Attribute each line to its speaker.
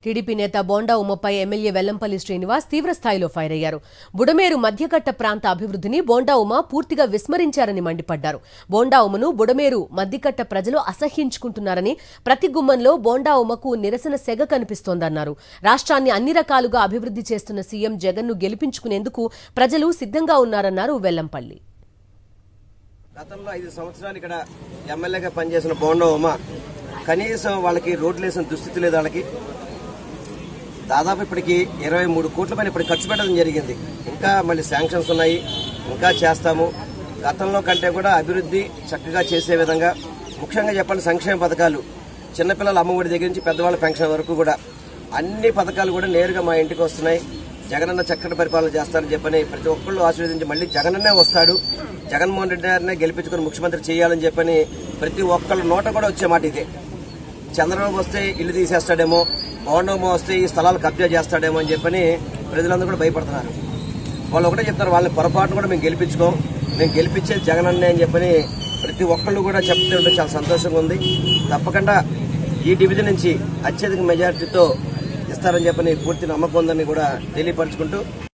Speaker 1: TDP నేత bonda ఉమ్మపై MLA Vellampalli Srinivas తీవ్రస్థాయిలో fire అయ్యారు. బుడమేరు మధ్యకట్ట ప్రాంత అభివృద్ధిని బోండా ఉమ్మ పూర్తిగా విస్మరించారని మండిపడ్డారు. బోండా ఉమ్మను బుడమేరు మధ్యకట్ట ప్రజలు అసహ్యించుకుంటున్నారని, ప్రతి గుమ్మంలో బోండా ఉమ్మకు నిరసన సెగ కనిపిస్తోందన్నారు. రాష్ట్రాన్ని అన్ని రకాలుగా అభివృద్ధి చేస్తున్న సీఎం జగన్ను గెలిపించుకునేందుకు ప్రజలు సిద్ధంగా ఉన్నారన్నారు వెల్లంపల్లి.
Speaker 2: గతంలో 5 సంవత్సరాలు ఇక్కడ ఎమ్మెల్యేగా పనిచేసిన బోండా ఉమ్మ కనీసం వాళ్ళకి రోడ్లు వేసిన దుస్థితి లేదు. వాళ్ళకి దాదాపు ఇప్పటికి 23 కోట్ల పైన ఇప్పుడు ఖర్చు పెట్టడం జరిగింది. ఇంకా మళ్ళీ శాంక్షన్స్ ఉన్నాయి, ఇంకా చేస్తాము. గతంలో కంటే కూడా అభివృద్ధి చక్కగా చేసే విధంగా, ముఖ్యంగా చెప్పాలి సంక్షేమ పథకాలు, చిన్నపిల్లల అమ్మఒడి దగ్గర నుంచి పెద్దవాళ్ళ పెన్షన్ వరకు కూడా అన్ని పథకాలు కూడా నేరుగా మా ఇంటికి వస్తున్నాయి. జగనన్న చక్కటి పరిపాలన చేస్తారని చెప్పని ప్రతి ఒక్కళ్ళు ఆశీర్వదించి మళ్ళీ జగనన్నే వస్తాడు, జగన్మోహన్ రెడ్డి గారినే గెలిపించుకుని ముఖ్యమంత్రి చేయాలని చెప్పని ప్రతి ఒక్కళ్ళ నోట కూడా వచ్చే మాట ఇదే. చంద్రబాబు వస్తే ఇల్లు తీసేస్తాడేమో, బోండా ఉమ్మ వస్తే ఈ స్థలాలు కబ్జా చేస్తాడేమో అని చెప్పని ప్రజలందరూ కూడా భయపడుతున్నారు. వాళ్ళు ఒకటే చెప్తారు, వాళ్ళని పొరపాటును కూడా మేము గెలిపించుకోం, మేము గెలిపించేది జగనన్నే అని చెప్పని ప్రతి ఒక్కళ్ళు కూడా చెప్తుంటే చాలా సంతోషంగా ఉంది. తప్పకుండా ఈ డివిజన్ నుంచి అత్యధిక మెజారిటీతో ఇస్తారని చెప్పని పూర్తి నమ్మకం ఉందని కూడా తెలియపరుచుకుంటూ